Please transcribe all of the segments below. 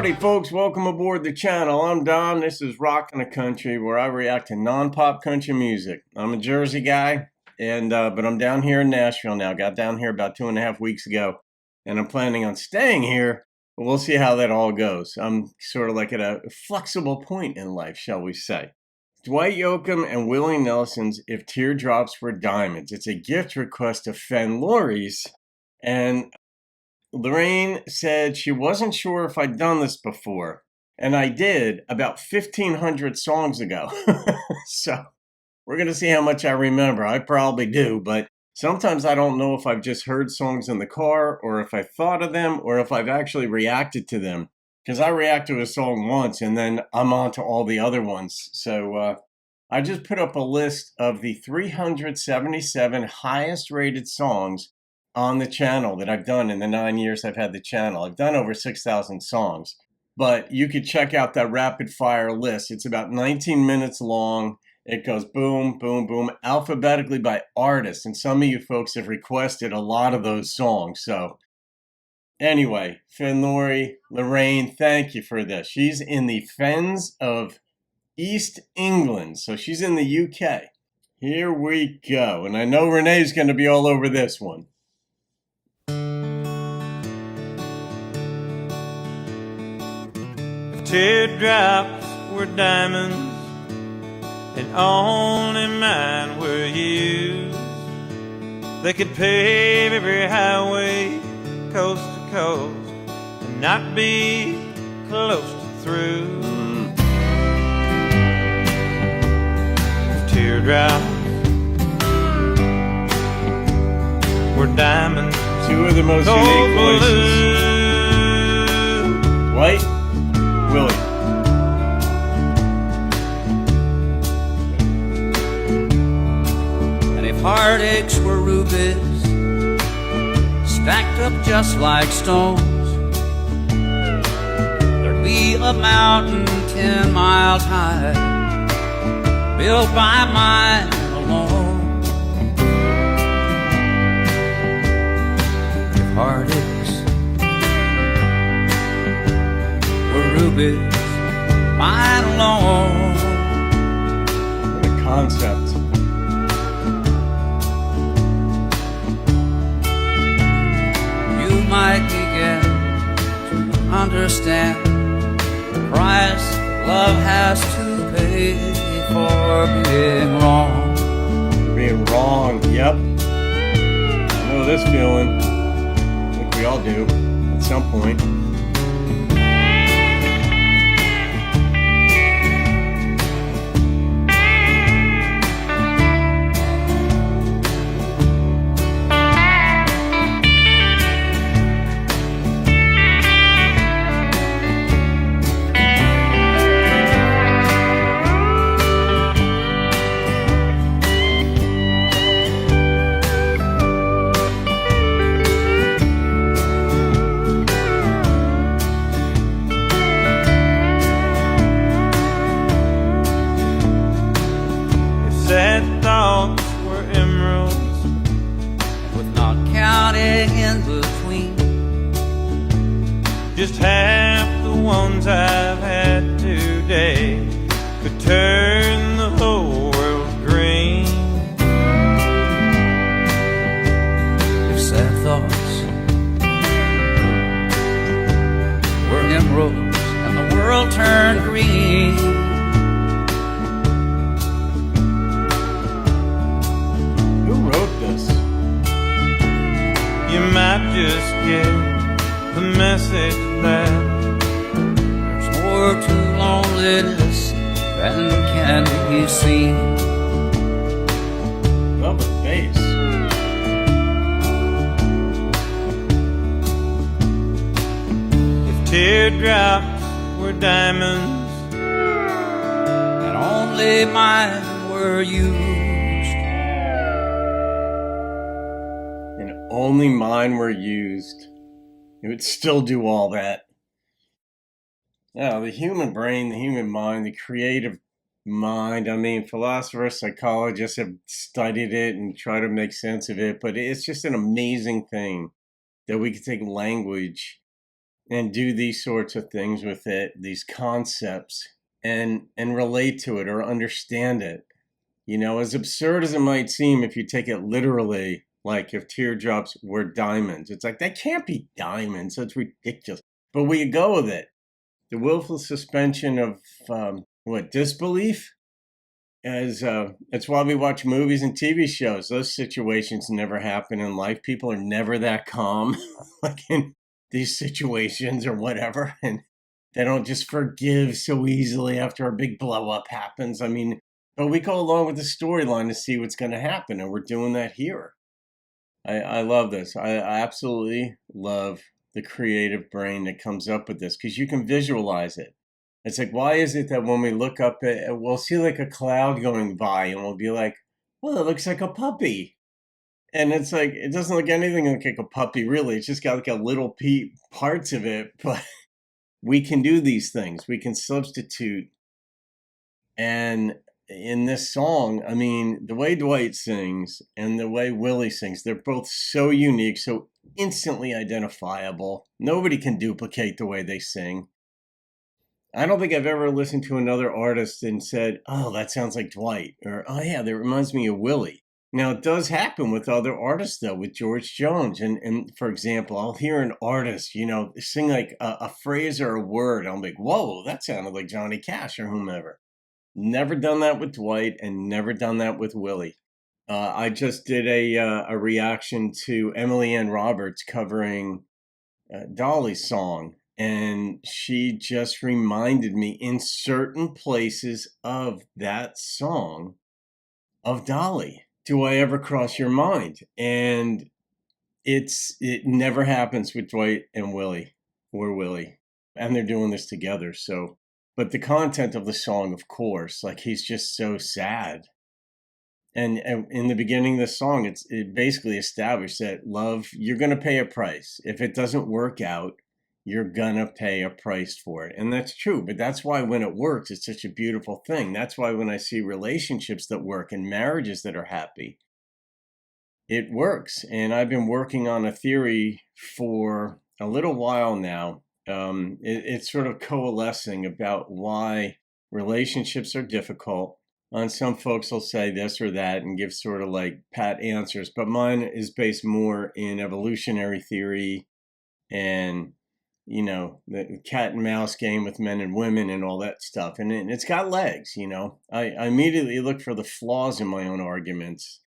Howdy folks, welcome aboard the channel. I'm Don. This is Rockin' the Country, where I react to non-pop country music. I'm a Jersey guy, but I'm down here in Nashville now. Got down here about 2.5 weeks ago, and I'm planning on staying here, but we'll see how that all goes. I'm sort of like at a flexible point in life, shall we say. Dwight, Yoakam, and Willie Nelson's If Teardrops Were Diamonds. It's a gift request of fenLori's, and Lorraine said she wasn't sure if I'd done this before, and I did about 1,500 songs ago. So we're going to see how much I remember. I probably do, but sometimes I don't know if I've just heard songs in the car or if I thought of them or if I've actually reacted to them, because I react to a song once and then I'm on to all the other ones. So I just put up a list of the 377 highest rated songs on the channel that I've done in the 9 years I've had the channel. I've done over 6,000 songs, but you could check out that rapid fire list. It's about 19 minutes long. It goes boom, boom, boom, alphabetically by artist. And some of you folks have requested a lot of those songs. So anyway, fenLori, Lorraine, thank you for this. She's in the Fens of East England. So she's in the UK. Here we go. And I know Renee's going to be all over this one. Teardrops were diamonds, and only mine were used. They could pave every highway, coast to coast, and not be close to through. Teardrops were diamonds, two of the most unique voices. Dwight, Willie. And if heartaches were rubies, stacked up just like stones, there'd be a mountain 10 miles high, built by mine alone. If heartaches rubies, mine alone. What a concept. You might begin to understand the price love has to pay for being wrong. Being wrong, yep. I know this feeling. I think we all do at some point. Sad thoughts were emeralds, with not counting in between. just half the ones I've had today could turn the whole world green. If sad thoughts were emeralds and the world turned green, you might just get the message that there's more to loneliness than can be seen. Love the bass. if teardrops were diamonds And only mine were used. Only mine were used, it would still do all that. Now, the human brain, the human mind, the creative mind, I mean, philosophers, psychologists have studied it and tried to make sense of it, but it's just an amazing thing that we can take language and do these sorts of things with it, these concepts, and relate to it or understand it. You know, as absurd as it might seem, if you take it literally, like if teardrops were diamonds, it's like, that can't be diamonds. That's ridiculous. But we go with it. The willful suspension of disbelief. As it's why we watch movies and TV shows. Those situations never happen in life. People are never that calm, like in these situations or whatever, and they don't just forgive so easily after a big blow up happens. I mean, but we go along with the storyline to see what's going to happen, and we're doing that here. I love this. I absolutely love the creative brain that comes up with this because you can visualize it. It's like, why is it that when we look up at, we'll see like a cloud going by and we'll be like, well, it looks like a puppy. And it's like, it doesn't look anything like a puppy, really. It's just got like a little parts of it. But we can do these things. We can substitute. And in this song, I mean, the way Dwight sings and the way Willie sings, they're both so unique, so instantly identifiable. Nobody can duplicate the way they sing. I don't think I've ever listened to another artist and said, oh, that sounds like Dwight, or, oh, yeah, that reminds me of Willie. Now, it does happen with other artists, though, with George Jones. And for example, I'll hear an artist, you know, sing like a phrase or a word. I'm like, whoa, that sounded like Johnny Cash or whomever. Never done that with Dwight and never done that with Willie. I just did a reaction to Emily Ann Roberts covering Dolly's song. And she just reminded me in certain places of that song of Dolly. Do I ever cross your mind? And it never happens with Dwight and Willie or Willie. And they're doing this together. So, but the content of the song, of course, like he's just so sad. And in the beginning of the song, it basically established that love, you're going to pay a price. If it doesn't work out, you're gonna pay a price for it. And that's true, but that's why when it works, it's such a beautiful thing. That's why when I see relationships that work and marriages that are happy, it works. And I've been working on a theory for a little while now. It's sort of coalescing about why relationships are difficult. And some folks will say this or that and give sort of like pat answers, but mine is based more in evolutionary theory and you know, the cat and mouse game with men and women and all that stuff. And it's got legs, you know. I immediately look for the flaws in my own arguments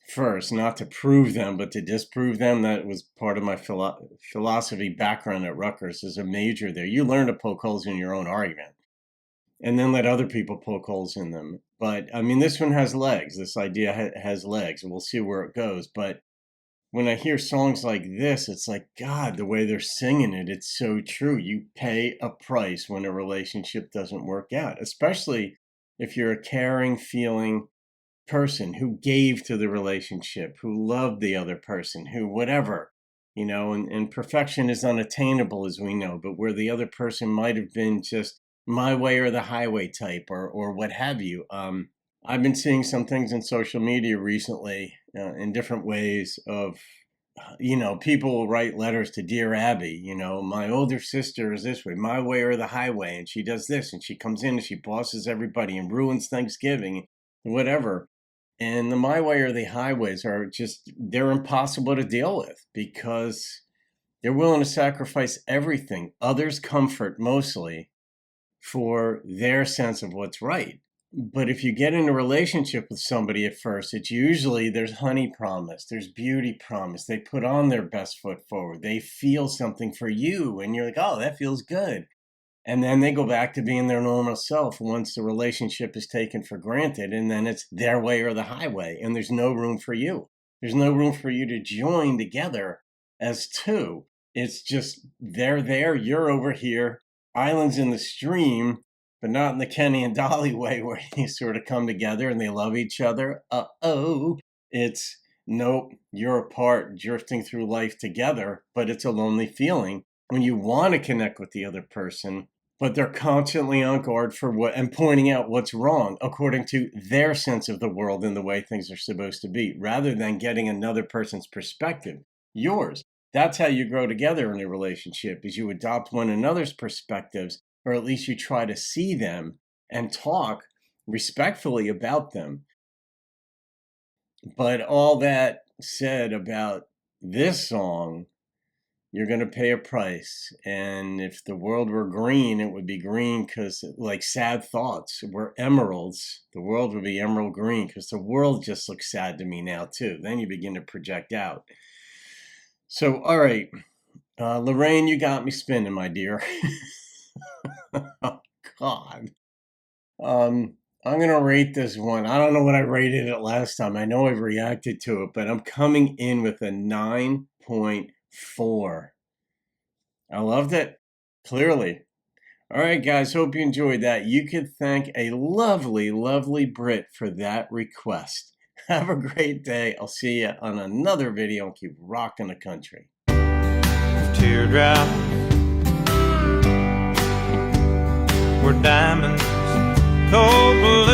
first, not to prove them, but to disprove them. That was part of my philosophy background at Rutgers as a major there. You learn to poke holes in your own argument and then let other people poke holes in them. But I mean, this one has legs. This idea has legs, and we'll see where it goes. But when I hear songs like this, it's like, God, the way they're singing it, it's so true. You pay a price when a relationship doesn't work out, especially if you're a caring, feeling person who gave to the relationship, who loved the other person, who whatever, you know, and perfection is unattainable, as we know, but where the other person might have been just my way or the highway type or what have you. I've been seeing some things in social media recently in different ways of, you know, people will write letters to Dear Abby, you know, my older sister is this way, my way or the highway, and she does this, and she comes in and she bosses everybody and ruins Thanksgiving, whatever. And the my way or the highways are just, they're impossible to deal with because they're willing to sacrifice everything, others' comfort mostly, for their sense of what's right. But if you get in a relationship with somebody at first, it's usually there's honey promised, there's beauty promised. They put on their best foot forward. They feel something for you, and you're like, oh, that feels good. And then they go back to being their normal self once the relationship is taken for granted, and then it's their way or the highway, and there's no room for you. There's no room for you to join together as two. It's just they're there, you're over here, islands in the stream, but not in the Kenny and Dolly way where you sort of come together and they love each other. It's nope, you're apart, drifting through life together, but it's a lonely feeling when you want to connect with the other person, but they're constantly on guard for what and pointing out what's wrong according to their sense of the world and the way things are supposed to be, rather than getting another person's perspective, yours. That's how you grow together in a relationship, is you adopt one another's perspectives, or at least you try to see them and talk respectfully about them. But all that said about this song, you're going to pay a price. And if the world were green, it would be green because, like sad thoughts, were emeralds. The world would be emerald green because the world just looks sad to me now, too. Then you begin to project out. So, all right. Lorraine, you got me spinning, my dear. Oh, God. I'm going to rate this one. I don't know what I rated it last time. I know I've reacted to it, but I'm coming in with a 9.4. I loved it, clearly. All right, guys, hope you enjoyed that. You could thank a lovely, lovely Brit for that request. Have a great day. I'll see you on another video and keep rocking the country. Teardrops were diamonds, cold blue